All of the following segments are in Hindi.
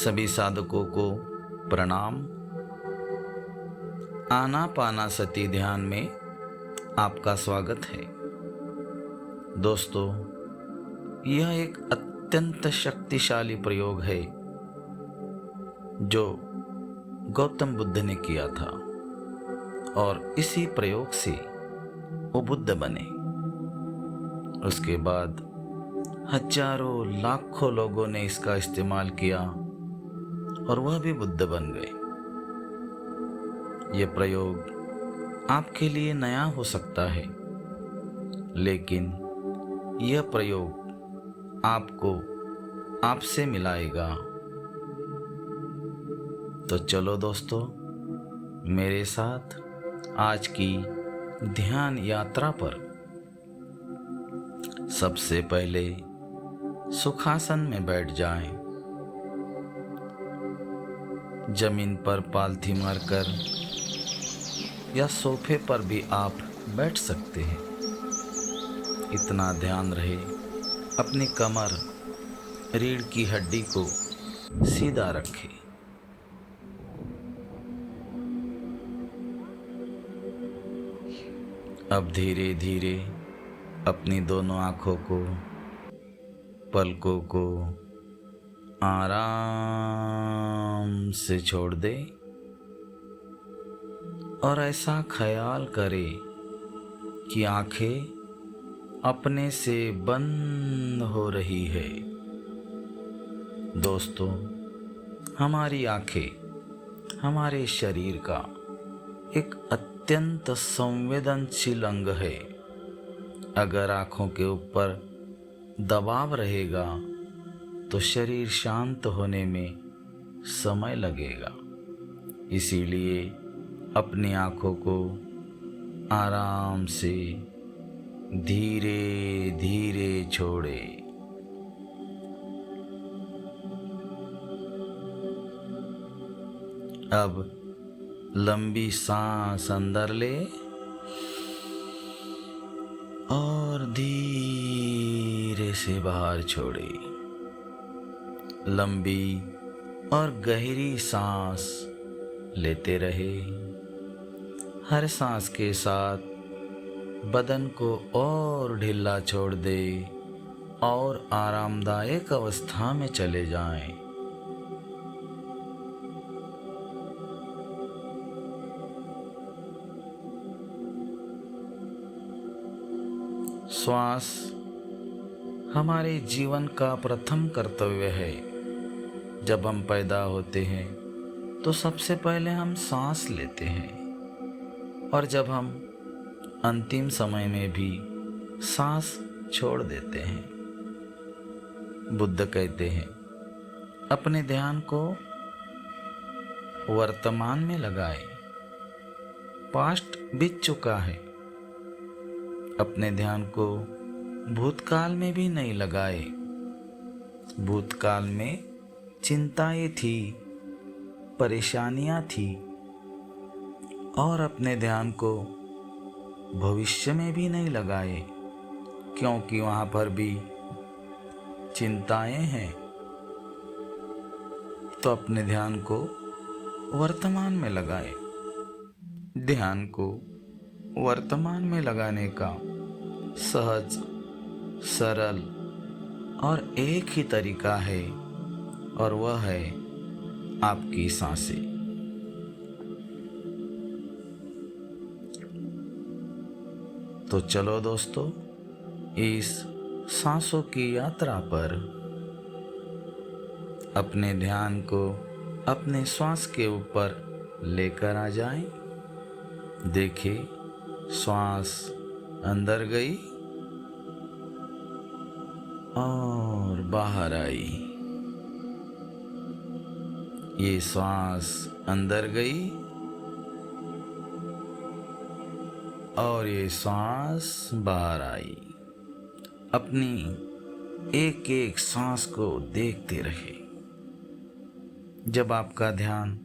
सभी साधकों को प्रणाम। आनापानसति ध्यान में आपका स्वागत है। दोस्तों, यह एक अत्यंत शक्तिशाली प्रयोग है जो गौतम बुद्ध ने किया था और इसी प्रयोग से वो बुद्ध बने। उसके बाद हजारों लाखों लोगों ने इसका इस्तेमाल किया और वह भी बुद्ध बन गए। यह प्रयोग आपके लिए नया हो सकता है, लेकिन यह प्रयोग आपको आपसे मिलाएगा। तो चलो दोस्तों, मेरे साथ आज की ध्यान यात्रा पर। सबसे पहले सुखासन में बैठ जाएं। जमीन पर पालथी मारकर या सोफे पर भी आप बैठ सकते हैं। इतना ध्यान रहे अपनी कमर, रीढ़ की हड्डी को सीधा रखें। अब धीरे धीरे अपनी दोनों आँखों को, पलकों को आराम से छोड़ दे और ऐसा ख्याल करे कि आंखें अपने से बंद हो रही है। दोस्तों, हमारी आंखें हमारे शरीर का एक अत्यंत संवेदनशील अंग है। अगर आंखों के ऊपर दबाव रहेगा तो शरीर शांत होने में समय लगेगा। इसीलिए अपनी आँखों को आराम से धीरे धीरे छोड़े। अब लंबी सांस अंदर ले और धीरे से बाहर छोड़े। लंबी और गहरी सांस लेते रहे। हर सांस के साथ बदन को और ढीला छोड़ दे और आरामदायक अवस्था में चले जाएं। श्वास हमारे जीवन का प्रथम कर्तव्य है। जब हम पैदा होते हैं तो सबसे पहले हम सांस लेते हैं और जब हम अंतिम समय में भी सांस छोड़ देते हैं। बुद्ध कहते हैं, अपने ध्यान को वर्तमान में लगाएं। पास्ट बीत चुका है। अपने ध्यान को भूतकाल में भी नहीं लगाए। भूतकाल में चिंताएं थी, परेशानियां थी, और अपने ध्यान को भविष्य में भी नहीं लगाए, क्योंकि वहाँ पर भी चिंताएं हैं। तो अपने ध्यान को वर्तमान में लगाए। ध्यान को वर्तमान में लगाने का सहज, सरल और एक ही तरीका है, और वह है आपकी सांसें। तो चलो दोस्तों, इस सांसों की यात्रा पर अपने ध्यान को अपने श्वास के ऊपर लेकर आ जाएं। देखिए, श्वास अंदर गई और बाहर आई। ये श्वास अंदर गई और ये श्वास बाहर आई। अपनी एक एक सांस को देखते रहे। जब आपका ध्यान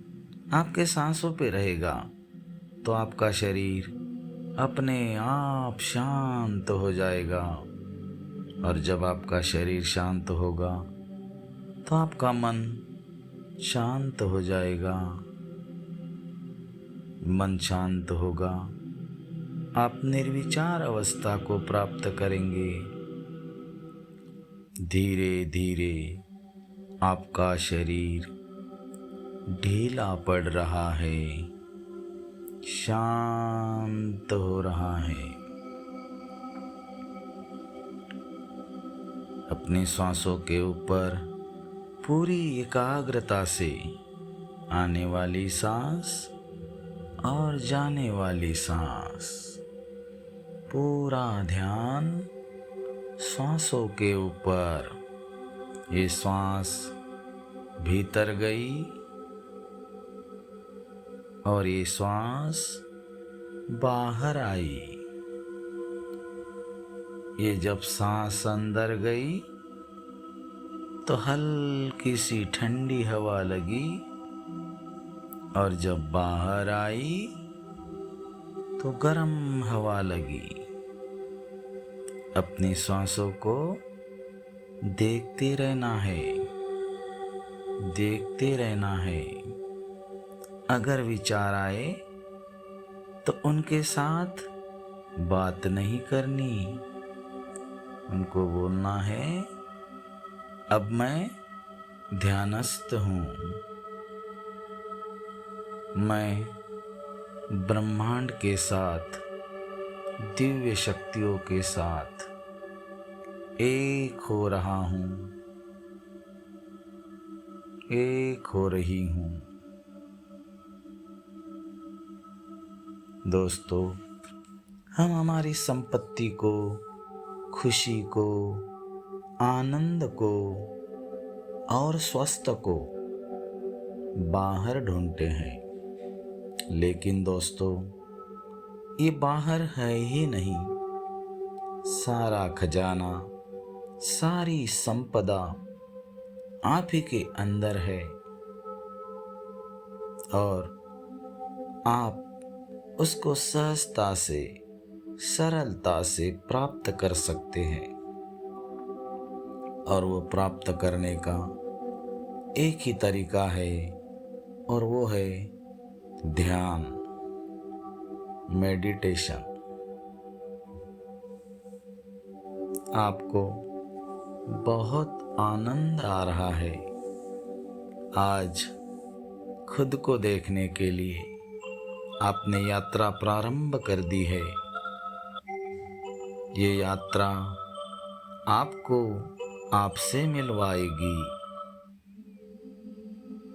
आपके सांसों पे रहेगा तो आपका शरीर अपने आप शांत हो जाएगा, और जब आपका शरीर शांत होगा तो आपका मन शांत हो जाएगा, मन शांत होगा, आप निर्विचार अवस्था को प्राप्त करेंगे। धीरे धीरे आपका शरीर ढीला पड़ रहा है, शांत हो रहा है। अपनी सांसों के ऊपर पूरी एकाग्रता से आने वाली सांस और जाने वाली सांस, पूरा ध्यान सांसों के ऊपर। ये सांस भीतर गई और ये सांस बाहर आई। ये जब सांस अंदर गई तो हल्की सी ठंडी हवा लगी, और जब बाहर आई तो गर्म हवा लगी। अपनी सांसों को देखते रहना है, देखते रहना है। अगर विचार आए तो उनके साथ बात नहीं करनी, उनको बोलना है अब मैं ध्यानस्थ हूँ, मैं ब्रह्मांड के साथ, दिव्य शक्तियों के साथ एक हो रहा हूँ, एक हो रही हूँ। दोस्तों, हम हमारी संपत्ति को, खुशी को, आनंद को और स्वस्थ को बाहर ढूंढते हैं, लेकिन दोस्तों ये बाहर है ही नहीं। सारा खजाना, सारी संपदा आप ही के अंदर है, और आप उसको सहजता से, सरलता से प्राप्त कर सकते हैं। और वो प्राप्त करने का एक ही तरीका है, और वो है ध्यान, मेडिटेशन। आपको बहुत आनंद आ रहा है आज खुद को देखने के लिए आपने यात्रा प्रारंभ कर दी है। ये यात्रा आपको आपसे मिलवाएगी,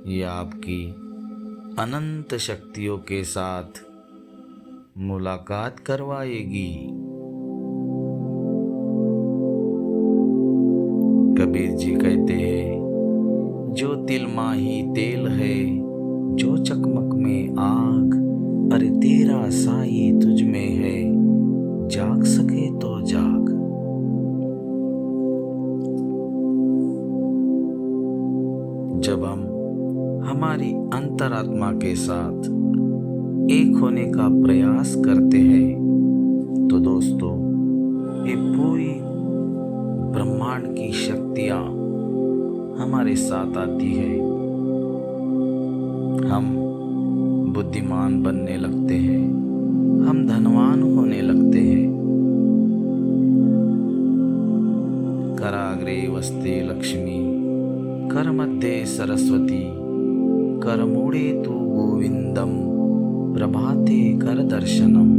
ये आपकी अनंत शक्तियों के साथ मुलाकात करवाएगी। कबीर जी कहते हैं, जो तिल माही तेल है, जो चकमक में आग, अरे तेरा साई तुझ में है, जाग सके तो जाग। जब हम हमारी अंतरात्मा के साथ एक होने का प्रयास करते हैं तो दोस्तों ये पूरी ब्रह्मांड की शक्तियाँ हमारे साथ आती है। हम बुद्धिमान बनने लगते हैं, हम धनवान होने लगते हैं। कराग्रे वस्ते लक्ष्मी, कर मध्ये सरस्वती, करमूढे तु गोविंदम, प्रभाते कर दर्शनम।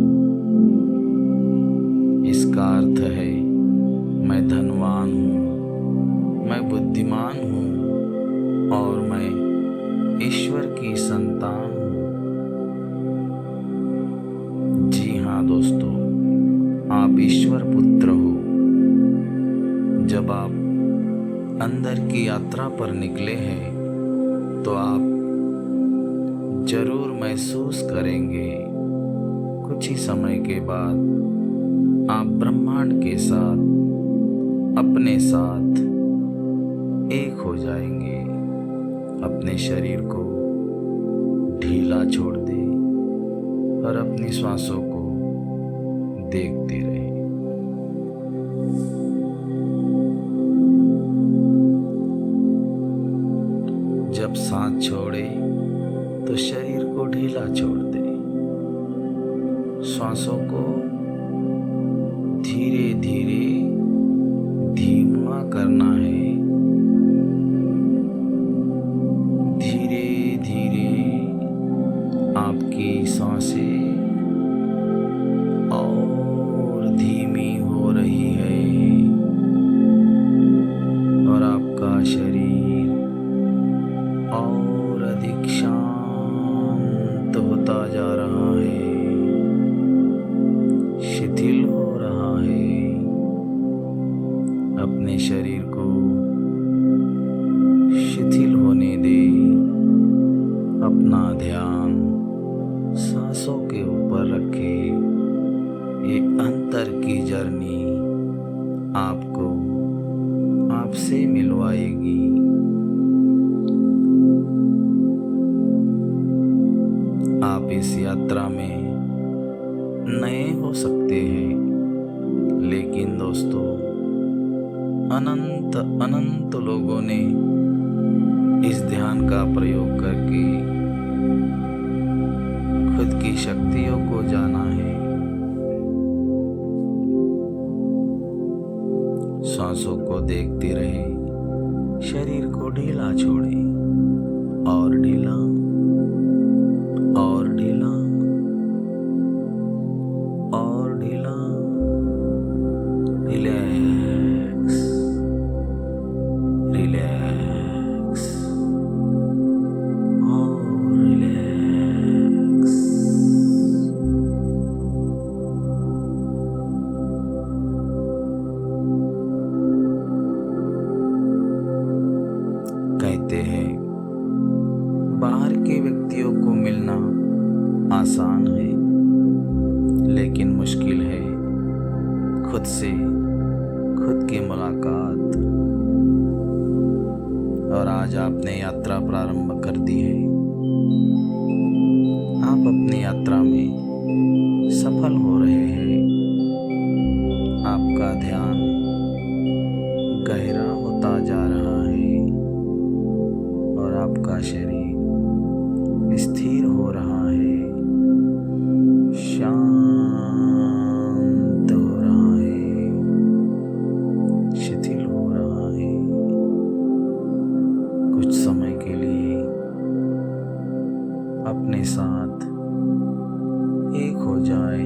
इसका अर्थ है मैं धनवान हूँ, मैं बुद्धिमान हूँ और मैं ईश्वर की संतान हूँ। जी हाँ दोस्तों, आप ईश्वर पुत्र हो। जब आप अंदर की यात्रा पर निकले हैं तो आप जरूर महसूस करेंगे कुछ ही समय के बाद आप ब्रह्मांड के साथ, अपने साथ एक हो जाएंगे। अपने शरीर को ढीला छोड़ दें और अपनी श्वासों को देखते रहें। जब सांस अपने शरीर को शिथिल होने दे। अपना ध्यान सांसों के ऊपर रखे। ये अंतर की जर्नी आपको आपसे मिलवाएगी। आप इस यात्रा में नए हो सकते हैं, लेकिन दोस्तों अनंत अनंत लोगों ने इस ध्यान का प्रयोग करके खुद की शक्तियों को जाना है। सांसों को देखते रहे, शरीर को ढीला छोड़े और ढीला और ढीला और ढीला। रिलैक्स रिलैक्स और रिलैक्स। कहते हैं बाहर के व्यक्तियों को मिलना आसान है, लेकिन मुश्किल है खुद से खुद की मुलाकात। और आज आपने यात्रा प्रारंभ कर दी है। आप अपनी यात्रा में सफल हो रहे हैं। आपका ध्यान गहरा होता जा रहा है और आपका शरीर स्थिर हो रहा है, शांत हो रहा है, शिथिल हो रहा है। कुछ समय के लिए अपने साथ एक हो जाए।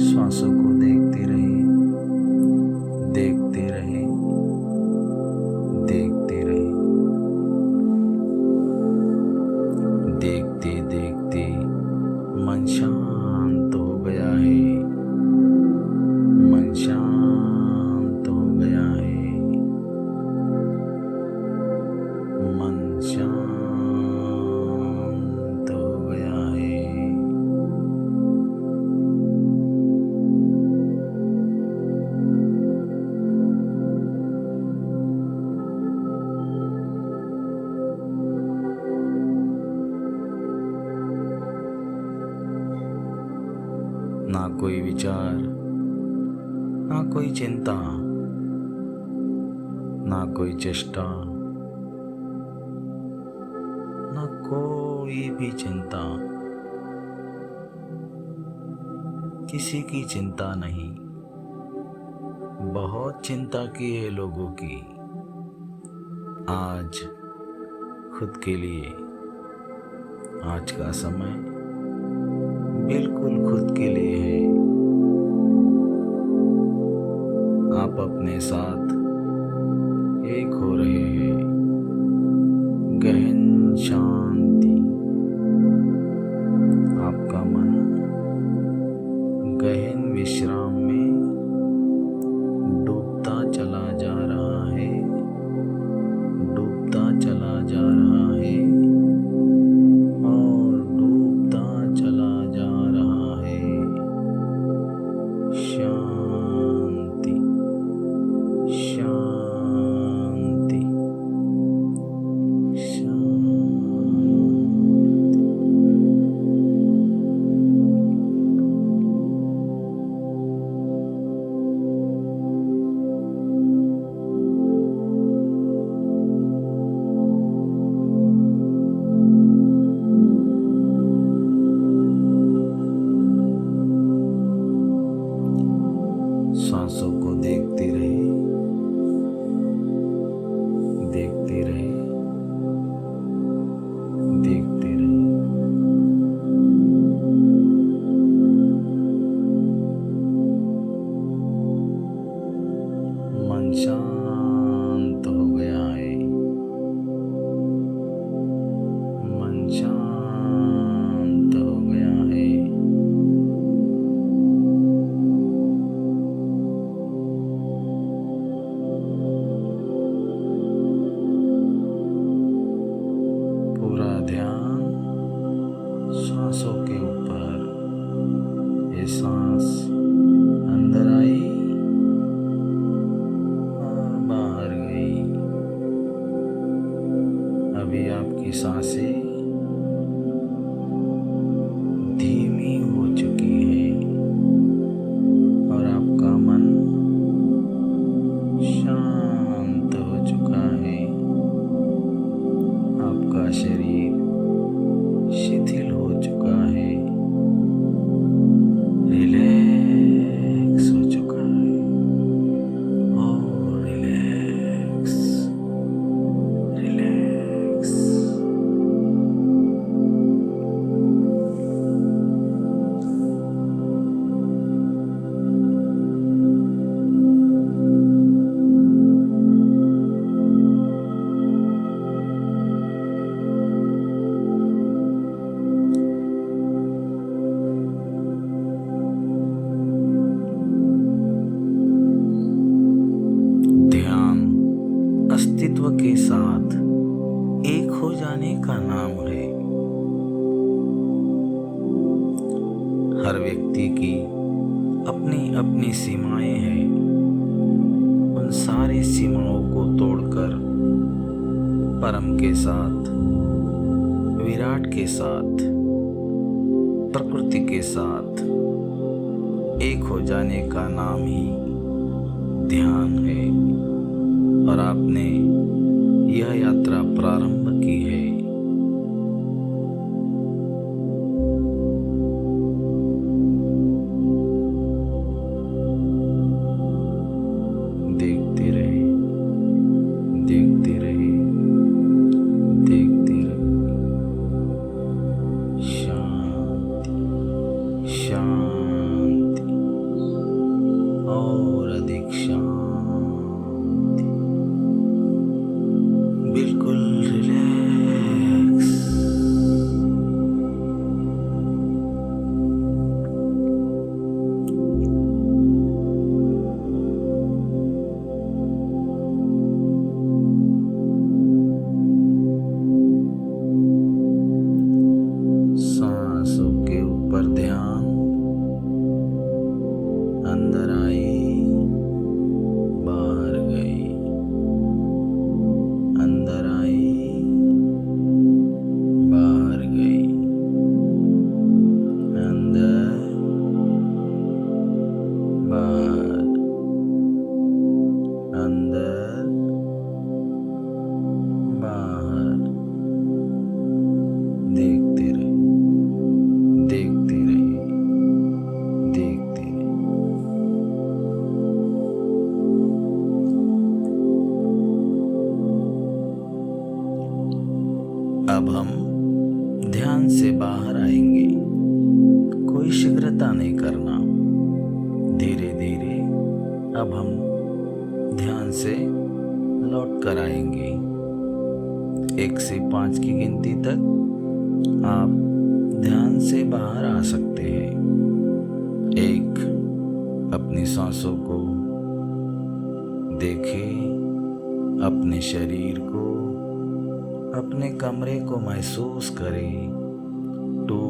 श्वासों को देखते रहे, देखते रहे, देखते रहे। देखते देखते मन शांत हो गया है, मन शांत हो गया है, मन शांत हो गया है। ना कोई विचार, ना कोई चिंता, ना कोई चेष्टा, ना कोई भी चिंता। किसी की चिंता नहीं। बहुत चिंता की है लोगों की। आज खुद के लिए आज का समय बिल्कुल खुद के लिए है। आप अपने साथ एक हो रहे हैं। गहन शांति। आपका मन गहन विश्राम में डूबता चला जा रहा है, डूबता चला जा रहा है और डूबता चला जा रहा है। शांति शांति अस्तित्व के साथ एक हो जाने का नाम है। हर व्यक्ति की अपनी अपनी सीमाएं हैं। उन सारी सीमाओं को तोड़कर परम के साथ, विराट के साथ, प्रकृति के साथ एक हो जाने का नाम ही ध्यान है। और आपने यह यात्रा प्रारंभ की है। देखते रहे, देखते रहे, देखते रहे। शांति, शांति और अधिक शांति। बिल्कुल रिलैक्स। सांसों के ऊपर ध्यान। अंदर आई, बाहर गई, अंदर आई, बाहर गई, अंदर, बाहर, अंदर, बाहर। देखते रहे, देखते रहे, देखते रहे। अब हम ध्यान से बाहर आएंगे। कोई शीघ्रता नहीं करना, धीरे धीरे अब हम ध्यान से लौट कर आएंगे। 1 से 5 की गिनती तक आप ध्यान से बाहर आ सकते हैं। 1, अपनी सांसों को देखें, अपने शरीर को, अपने कमरे को महसूस करें। 2,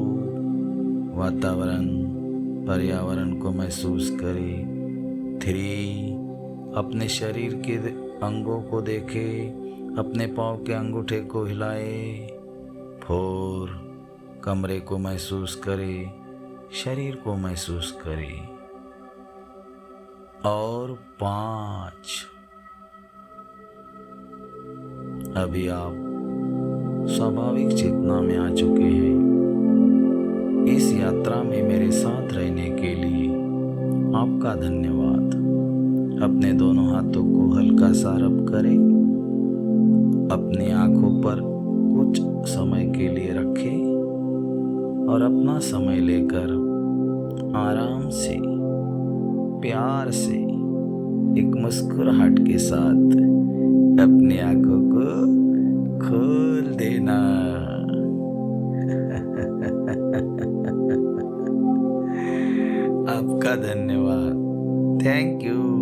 वातावरण, पर्यावरण को महसूस करें। 3, अपने शरीर के अंगों को देखें, अपने पाँव के अंगूठे को हिलाएं। 4, कमरे को महसूस करें, शरीर को महसूस करें। और 5, अभी आप स्वाभाविक चेतना में आ चुके हैं। इस यात्रा में मेरे साथ रहने के लिए आपका धन्यवाद। अपने दोनों हाथों को हल्का सा रब करें। अपनी आंखों पर कुछ समय के लिए रखें और अपना समय लेकर आराम से, प्यार से, एक मुस्कुराहट के साथ अपनी आंखों को खोल देना। आपका धन्यवाद। Thank you.